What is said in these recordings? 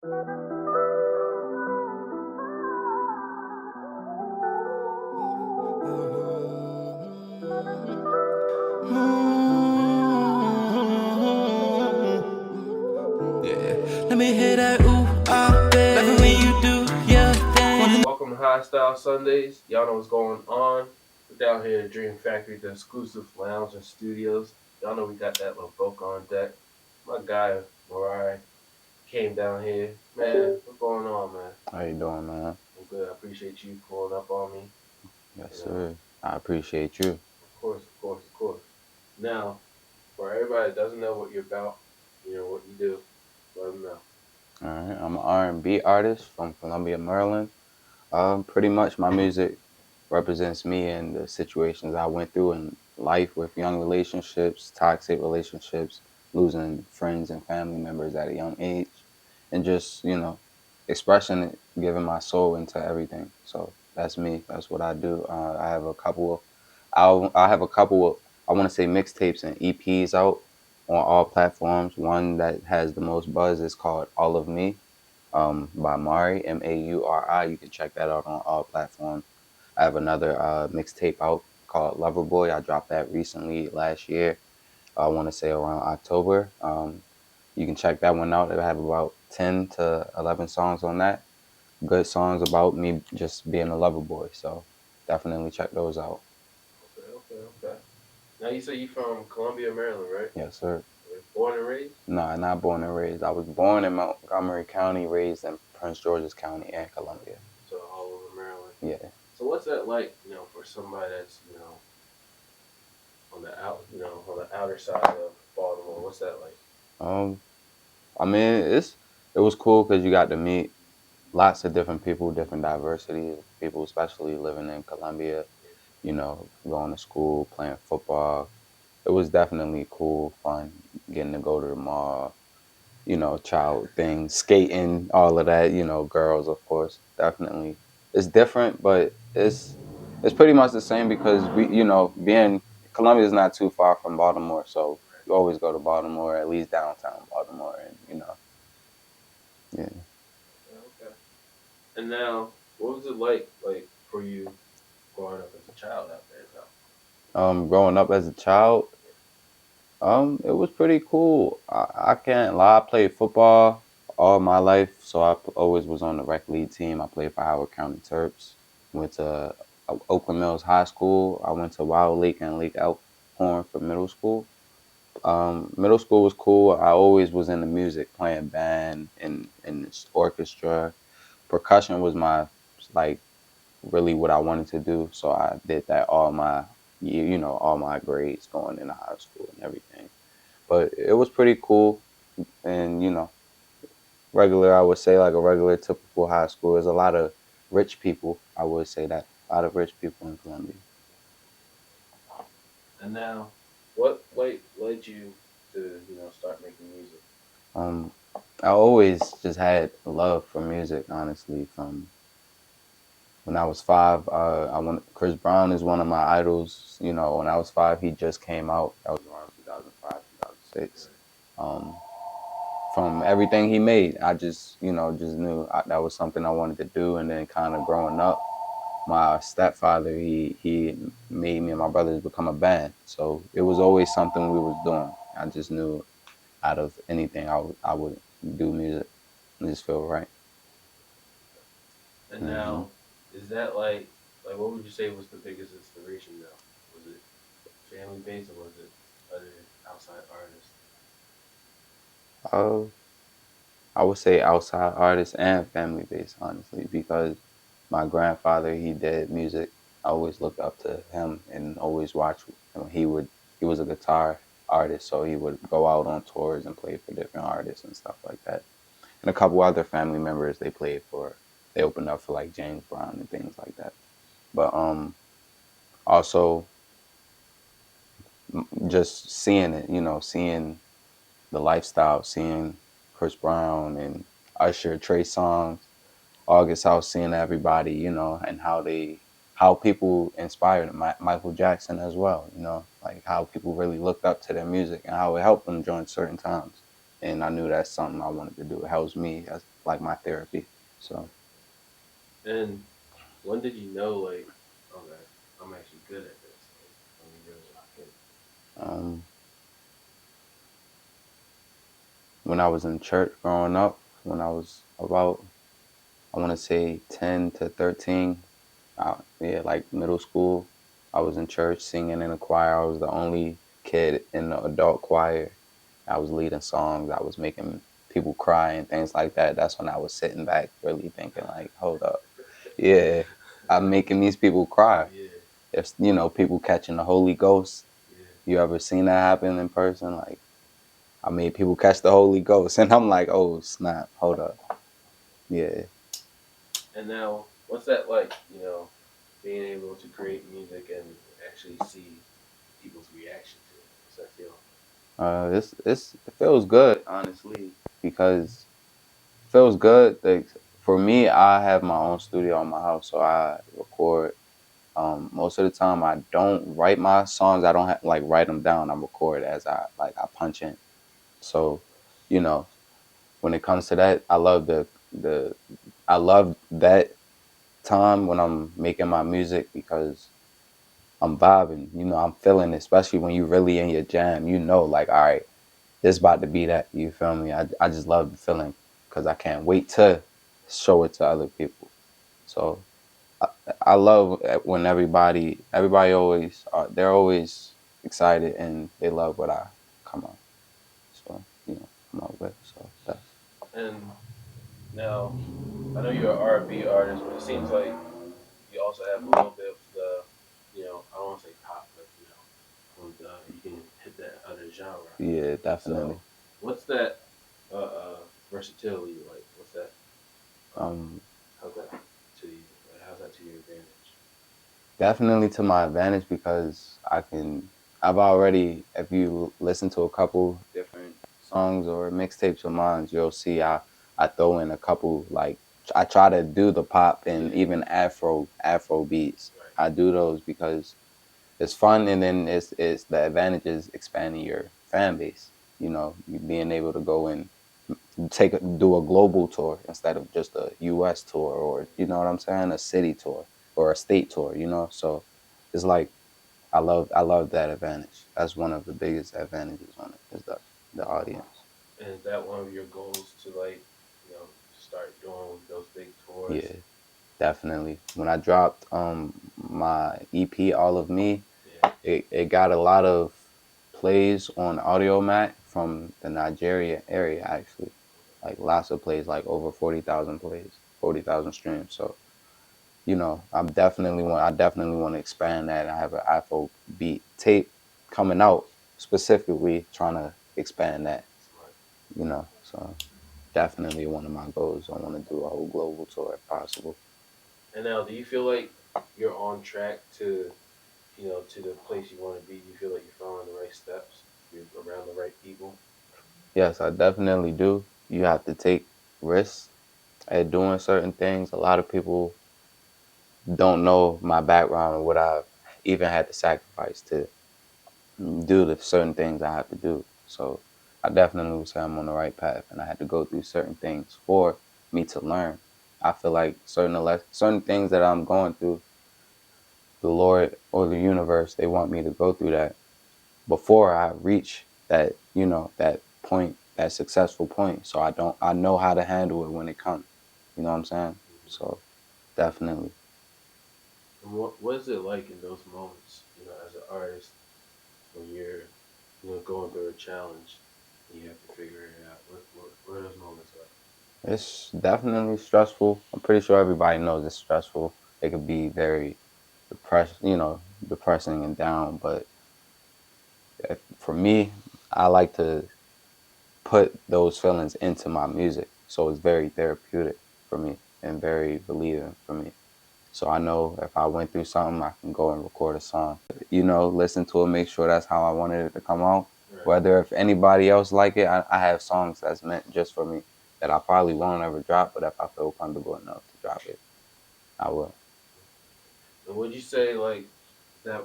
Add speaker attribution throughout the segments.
Speaker 1: Let me hear that ooh, ah, babe. Love it when you do your thing.
Speaker 2: Welcome to High Style Sundays. Y'all know what's going on. We're down here at Dream Factory, the exclusive lounge and studios. Y'all know we got that little boat on deck. My guy, Mauri, came down here. Man, what's going on, man?
Speaker 3: How you doing, man?
Speaker 2: I'm good. I appreciate you pulling up on me.
Speaker 3: Yes, sir. I appreciate you.
Speaker 2: Of course, of course, of course. Now, for everybody that doesn't know what you're about, what you do, let them know.
Speaker 3: All right, I'm an R&B artist from Columbia, Maryland. Pretty much my music represents me and the situations I went through in life with young relationships, toxic relationships, losing friends and family members at a young age, and just, expressing it, giving my soul into everything. So that's me. That's what I do. I have a couple of, I have a couple of, I want to say mixtapes and EPs out on all platforms. One that has the most buzz is called All of Me by Mauri, Mauri. You can check that out on all platforms. I have another mixtape out called Lover Boy. I dropped that recently last year. I want to say around October. You can check that one out. I have about 10 to 11 songs on that. Good songs about me just being a lover boy. So definitely check those out.
Speaker 2: Okay, okay, okay. Now, you say you from Columbia, Maryland, right?
Speaker 3: Yes, sir.
Speaker 2: Born and raised?
Speaker 3: No, not born and raised. I was born in Montgomery County, raised in Prince George's County and Columbia.
Speaker 2: So all over Maryland.
Speaker 3: Yeah.
Speaker 2: So what's that like, for somebody that's, on the outer side of Baltimore? What's that like?
Speaker 3: Um, I mean, it was cool because you got to meet lots of different people, different diversity of people, especially living in Columbia. Going to school, playing football. It was definitely cool, fun, getting to go to the mall. Child things, skating, all of that. Girls, of course, definitely. It's different, but it's pretty much the same because being Columbia is not too far from Baltimore, so you always go to Baltimore, at least downtown Baltimore, and yeah.
Speaker 2: Yeah, okay. And now, what was it like for you growing up as a child out there, though?
Speaker 3: Growing up as a child, it was pretty cool. I can't lie. I played football all my life, so I always was on the rec league team. I played for Howard County Terps. Went to Oakland Mills High School. I went to Wild Lake and Lake Elkhorn for middle school. Middle school was cool. I always was into music, playing band and this orchestra. Percussion was my like really what I wanted to do. So I did that all my grades going into high school and everything. But it was pretty cool. And, regular, I would say like a regular typical high school. There's a lot of rich people. I would say that. A lot of rich people in Columbia.
Speaker 2: And now, what led you to start making music?
Speaker 3: Um, I always just had love for music, honestly, from when I was 5. Chris Brown is one of my idols. When I was 5, he just came out. That was around 2005, 2006. From everything he made, I just knew that was something I wanted to do. And then kind of growing up, my stepfather, he made me and my brothers become a band. So it was always something we was doing. I just knew out of anything, I would do music. It just feel right.
Speaker 2: And now, is that what would you say was the biggest inspiration though? Was it family based or was it other outside artists?
Speaker 3: Uh, I would say outside artists and family based, honestly, because my grandfather, he did music. I always looked up to him and always watched. He was a guitar artist, so he would go out on tours and play for different artists and stuff like that. And a couple other family members, they opened up for like James Brown and things like that. But also just seeing it, seeing the lifestyle, seeing Chris Brown and Usher, Trey Songz, August House, seeing everybody, and how people inspired Michael Jackson as well, like how people really looked up to their music and how it helped them during certain times. And I knew that's something I wanted to do. It helps me like my therapy. So
Speaker 2: And when did you know, like, okay, I'm actually good at this? Like, let me really lock in.
Speaker 3: um, when I was in church growing up, when I was about, I want to say 10 to 13, yeah, like middle school, I was in church singing in a choir. I was the only kid in the adult choir. I was leading songs. I was making people cry and things like that. That's when I was sitting back really thinking like, hold up. Yeah, I'm making these people cry.
Speaker 2: Yeah,
Speaker 3: If, people catching the Holy Ghost,
Speaker 2: yeah.
Speaker 3: you ever seen that happen in person? Like, I made people catch the Holy Ghost, and I'm like, oh snap, hold up, yeah,
Speaker 2: And now, what's that like? Being able to create music and actually see people's reaction to it. What's that feel?
Speaker 3: it feels good honestly because it feels good. Like, for me, I have my own studio in my house, so I record. Most of the time, I don't write my songs. I don't like write them down. I record as I punch in. So, you know, when it comes to that, the I love that time when I'm making my music because I'm vibing. I'm feeling it, especially when you really in your jam. Like, all right, this about to be that. You feel me? I just love the feeling because I can't wait to show it to other people. So I, I love when everybody always they're always excited and they love what I come out. So come out with. So that's
Speaker 2: And now, I know you're an R&B artist, but it seems like you also have a little bit of the, I don't want to say pop, but you can hit that other genre.
Speaker 3: yeah, definitely.
Speaker 2: So, what's that versatility like? What's that? Uh,
Speaker 3: Um,
Speaker 2: how's that to you? Like, how's that to your advantage?
Speaker 3: Definitely to my advantage because I've already, if you listen to a couple different songs or mixtapes of mine, you'll see I throw in a couple, like, I try to do the pop and
Speaker 2: Yeah,
Speaker 3: even Afro beats.
Speaker 2: right.
Speaker 3: I do those because it's fun, and then it's the advantage is expanding your fan base. You being able to go and do a global tour instead of just a US tour, or you know what I'm saying, a city tour or a state tour, so it's like I love that advantage. That's one of the biggest advantages on it is the audience.
Speaker 2: And is that one of your goals to like, start doing those big tours?
Speaker 3: Yeah, definitely. When I dropped my EP All of Me,
Speaker 2: Yeah.
Speaker 3: it got a lot of plays on Audiomack from the Nigeria area, actually. Like, lots of plays, like over 40,000 plays, 40,000 streams. So, I definitely want to expand that. I have an Afro beat tape coming out, specifically trying to expand that,
Speaker 2: Smart.
Speaker 3: so definitely one of my goals. I want to do a whole global tour if possible.
Speaker 2: And now, do you feel like you're on track to, to the place you want to be? Do you feel like you're following the right steps? You're around the right people?
Speaker 3: Yes, I definitely do. You have to take risks at doing certain things. A lot of people don't know my background and what I've even had to sacrifice to do the certain things I have to do. So I definitely would say I'm on the right path, and I had to go through certain things for me to learn. I feel like certain things that I'm going through, the Lord or the universe, they want me to go through that before I reach that point, that successful point. So I know how to handle it when it comes. You know what I'm saying?
Speaker 2: Hmm.
Speaker 3: So definitely.
Speaker 2: And what is it like in those moments, as an artist, when you're, going through a challenge and you have to figure it out? What are those moments like?
Speaker 3: It's definitely stressful. I'm pretty sure everybody knows it's stressful. It could be very depressing and down. But for me, I like to put those feelings into my music. So it's very therapeutic for me and very relieving for me. So I know if I went through something, I can go and record a song. Listen to it, make sure that's how I wanted it to come out.
Speaker 2: Right.
Speaker 3: Whether if anybody else like it, I have songs that's meant just for me that I probably won't ever drop, but if I feel comfortable enough to drop it, I will.
Speaker 2: And would you say like is that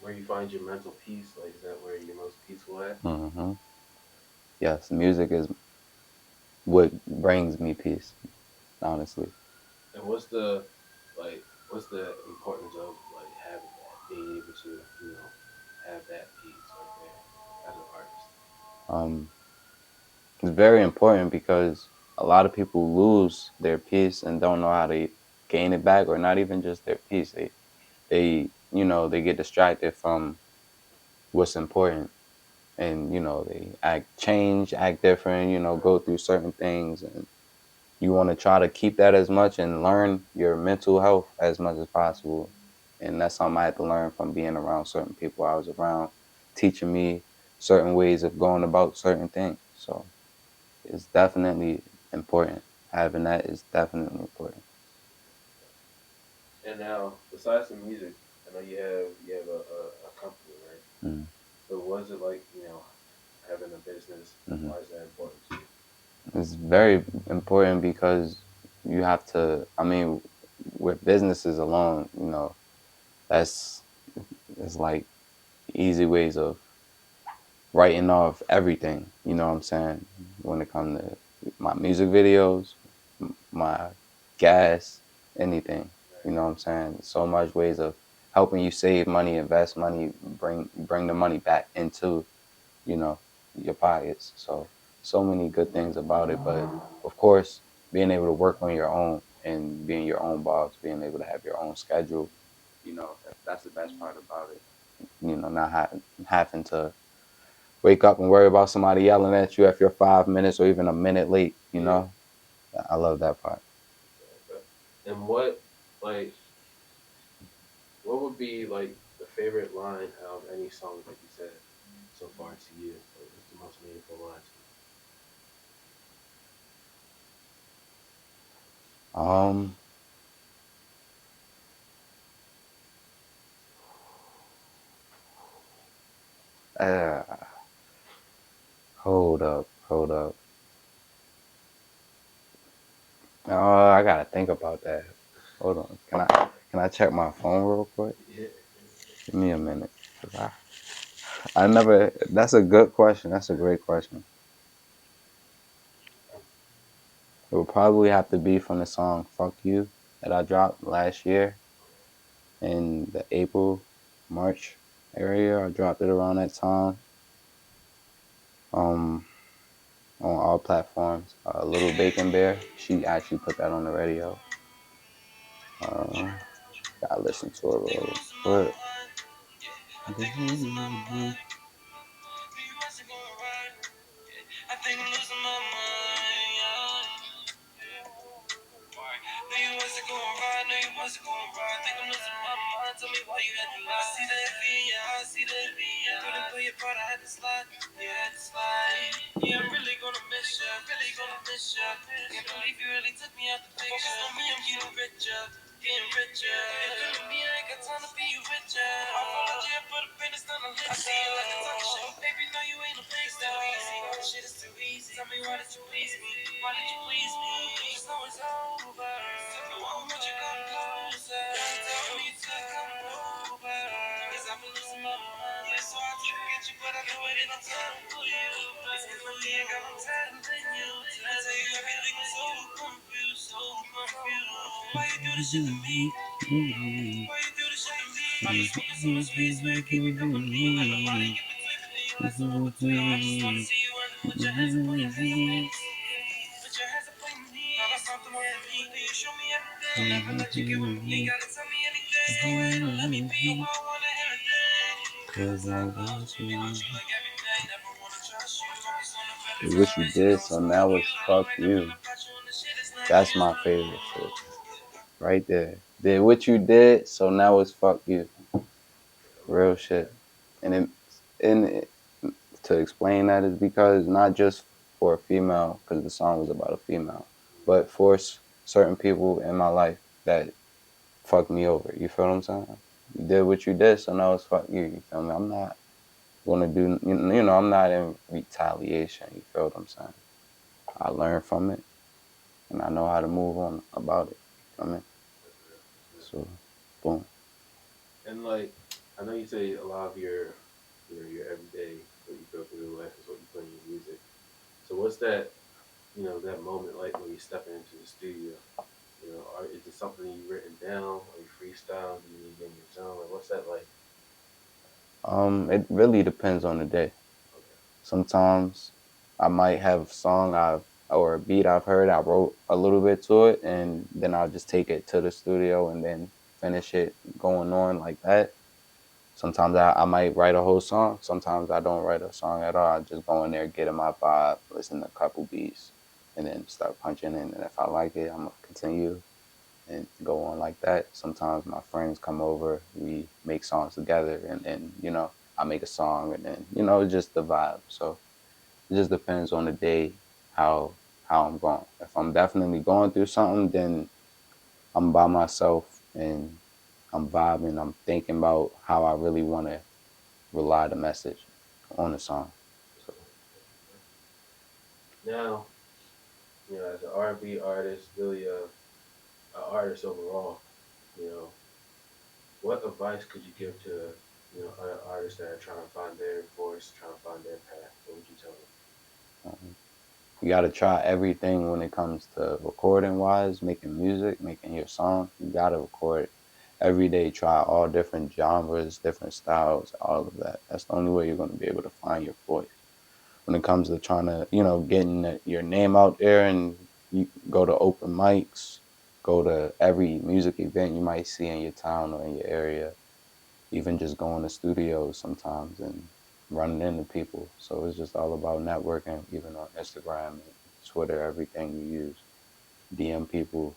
Speaker 2: where you find your mental peace? Like is that where you're most peaceful at?
Speaker 3: Hmm. Yes, music is. what brings me peace, honestly.
Speaker 2: And what's the importance of like having that, being able to, have that peace right there as an artist?
Speaker 3: Um, it's very important because a lot of people lose their peace and don't know how to gain it back, or not even just their peace. They get distracted from what's important, and they act different, go through certain things, and you want to try to keep that as much and learn your mental health as much as possible. And that's something I had to learn from being around certain people I was around, teaching me certain ways of going about certain things. So it's definitely important. Having that is definitely important.
Speaker 2: And now, besides the music, I know you have a company, right?
Speaker 3: Mm-hmm.
Speaker 2: So what's it like, having a business?
Speaker 3: Mm-hmm.
Speaker 2: Why is that important to you?
Speaker 3: It's very important because you have to, I mean, with businesses alone, that's it's like easy ways of writing off everything, you know what I'm saying? When it comes to my music videos, my gas, anything, you know what I'm saying? So much ways of helping you save money, invest money, bring the money back into, you know, your pockets. So many good things about it, but of course, being able to work on your own and being your own boss, being able to have your own schedule, that's the best part about it. Not having to wake up and worry about somebody yelling at you if you're 5 minutes or even a minute late.
Speaker 2: Yeah.
Speaker 3: I love that part.
Speaker 2: Okay. And like, what would be like the favorite line out of any song that you said so far to you? Like, what's the most meaningful line to
Speaker 3: Um, uh, hold up. Oh, I gotta think about that. Hold on. Can I check my phone real quick?
Speaker 2: you? Yeah.
Speaker 3: Give me a minute. 'Cause I never. That's a good question. That's a great question. It would probably have to be from the song "Fuck You" that I dropped last year in the April, March area. I dropped it around that time. Um, on all platforms. Little Bacon Bear, she actually put that on the radio. Gotta listen to it real quick. I think I'm losing my mind. Knew you wasn't going right, knew you wasn't going right. Think I'm losing my mind. Tell me why you had to lie. I see that V, yeah, I see that V. Couldn't play your part, I had to slide. Yeah, I had to slide. Yeah, I'm really gonna miss ya, really gonna miss ya. Can't believe you really took me out the picture. Focus on me, I'm getting richer, getting richer. And feeling me, I ain't got time to be with ya. I apologize for the pain that's done to live. I see you like a talk show, baby, no, you ain't a fake. It's too easy, shit is too easy. Tell me why did you please me? Why did you please me? Just know it's over. No, I want you to come closer. Tell me to come over. Cause I've been losing my mind. Yeah, so I took to get you, but I know it ain't no time for you. It's cause I ain't got no time for you. I tell you everything is so confused, so confused. Why you do this shit to me? Why you do this shit to me? Why you smoking so much space, man? Keep me company. Like nobody get between me. Like so between. I just wanna see you running with your hands up on your knees. Put your hands up on your knees. Now that's something more than me. Can you show me everything? Never let you give up me. Gotta tell me anything. Go ahead and let me be. I wanna hear everything. Cause I want you. Like everything. Never wanna trust you. Focus on the better. What you did, so now it's fuck you. That's my favorite shit. Right there. Did what you did, so now it's fuck you. Real shit. And it, to explain that is because not just for a female, because the song was about a female, but for certain people in my life that fucked me over. You feel what I'm saying? You did what you did, so now it's fuck you. You feel me? I'm not gonna do. I'm not in retaliation. You feel what I'm saying? I learned from it, and I know how to move on about it. You feel me?
Speaker 2: That's real. That's real.
Speaker 3: So, boom.
Speaker 2: And like, I know you say a lot of your everyday, what you go through in life is what you put in your music. So what's that that moment like when you step into the studio? Or is it something you written down? Or you freestyle? Do you need to get in your zone? Like, what's that like?
Speaker 3: It really depends on the day.
Speaker 2: Okay.
Speaker 3: Sometimes I might have a song or a beat I've heard. I wrote a little bit to it, and then I'll just take it to the studio and then finish it going on like that. Sometimes I might write a whole song. Sometimes I don't write a song at all. I just go in there, get in my vibe, listen to a couple beats, and then start punching in. And if I like it, I'm gonna continue and go on like that. Sometimes my friends come over, we make songs together, and then I make a song, and then it's just the vibe. So it just depends on the day how I'm going. If I'm definitely going through something, then I'm by myself and I'm vibing. I'm thinking about how I really want to rely the message on the song. So
Speaker 2: Now, as an R&B artist, really an artist overall, you know, what advice could you give to other artists that are trying to find their voice, trying to find their path? What would you tell them?
Speaker 3: um, you got to try everything when it comes to recording wise, making music, making your song. You got to record every day. Try all different genres, different styles, all of that. That's the only way you're going to be able to find your voice. When it comes to trying to, getting your name out there, and you go to open mics, go to every music event you might see in your town or in your area, even just going to studios sometimes and running into people. So it's just all about networking, even on Instagram and Twitter, everything you use. DM people,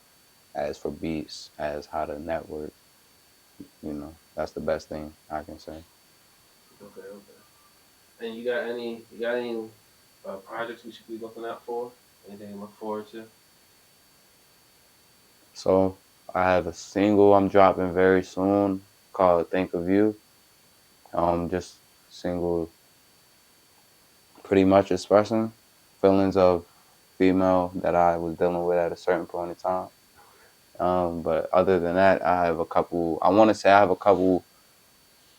Speaker 3: as for beats, as how to network. That's the best thing I can say.
Speaker 2: Okay, okay. And you got any projects we should be looking out for? Anything to look forward to?
Speaker 3: So I have a single I'm dropping very soon called Think of You. Just single pretty much expressing feelings of female that I was dealing with at a certain point in time. But other than that, I have a couple. I want to say I have a couple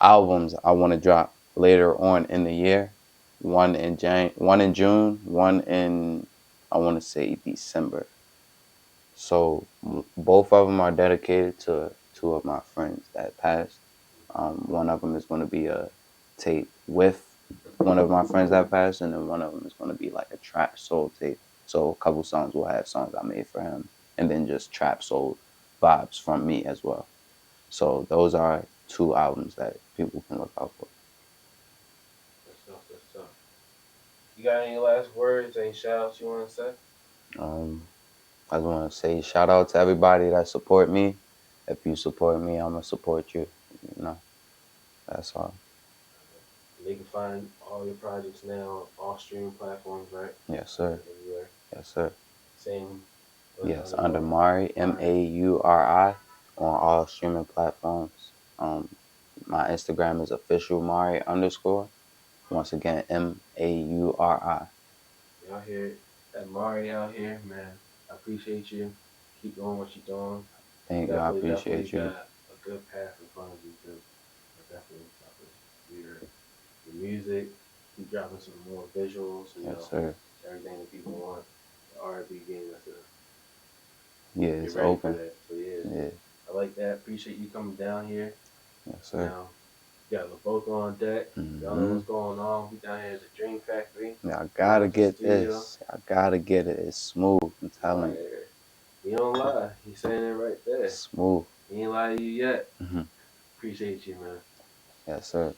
Speaker 3: albums I want to drop later on in the year. One in June, one in I want to say December. So both of them are dedicated to two of my friends that passed. One of them is going to be a tape with one of my friends that passed, and then one of them is going to be like a trap soul tape. So a couple songs will have songs I made for him, and then just trap soul vibes from me as well. So those are two albums that people can look out for.
Speaker 2: That's tough. That's tough. You got any last words? Any shout outs you want to say?
Speaker 3: Um, I just want to say shout out to everybody that support me. If you support me, I'm gonna support you. You know, that's all.
Speaker 2: And they can find all your projects now, all streaming platforms, right?
Speaker 3: Yes, sir.
Speaker 2: Everywhere.
Speaker 3: Yes, sir.
Speaker 2: Same. Was it
Speaker 3: Yes,
Speaker 2: under
Speaker 3: under
Speaker 2: Mauri?
Speaker 3: Mauri,
Speaker 2: Mauri.
Speaker 3: Mauri, on all streaming platforms. My Instagram is official Mauri underscore. Once again, Mauri.
Speaker 2: Y'all here at Mari out here, man. I appreciate you. Keep doing what you're doing.
Speaker 3: Thank you. I
Speaker 2: Definitely
Speaker 3: appreciate you.
Speaker 2: got a good path in front of you too. Definitely about to do your music. Keep dropping some more visuals.
Speaker 3: Yes, sir.
Speaker 2: Everything that people want. The R&B game.
Speaker 3: Yeah,
Speaker 2: You're
Speaker 3: it's
Speaker 2: ready for
Speaker 3: open.
Speaker 2: that. So yeah,
Speaker 3: Yeah.
Speaker 2: I like that. Appreciate you coming down here.
Speaker 3: Yes, sir.
Speaker 2: Now, you got Laboca on deck. Y'all know
Speaker 3: Mm-hmm.
Speaker 2: what's going on. We down here at the Dream Factory,
Speaker 3: Yeah, I gotta
Speaker 2: Lounge and
Speaker 3: get
Speaker 2: Studio.
Speaker 3: this. I gotta get it. It's smooth. I'm
Speaker 2: Right
Speaker 3: telling you.
Speaker 2: here. He don't lie. He's saying it right there.
Speaker 3: Smooth.
Speaker 2: He ain't lie to you yet.
Speaker 3: Hmm.
Speaker 2: Appreciate you, man.
Speaker 3: Yes, sir.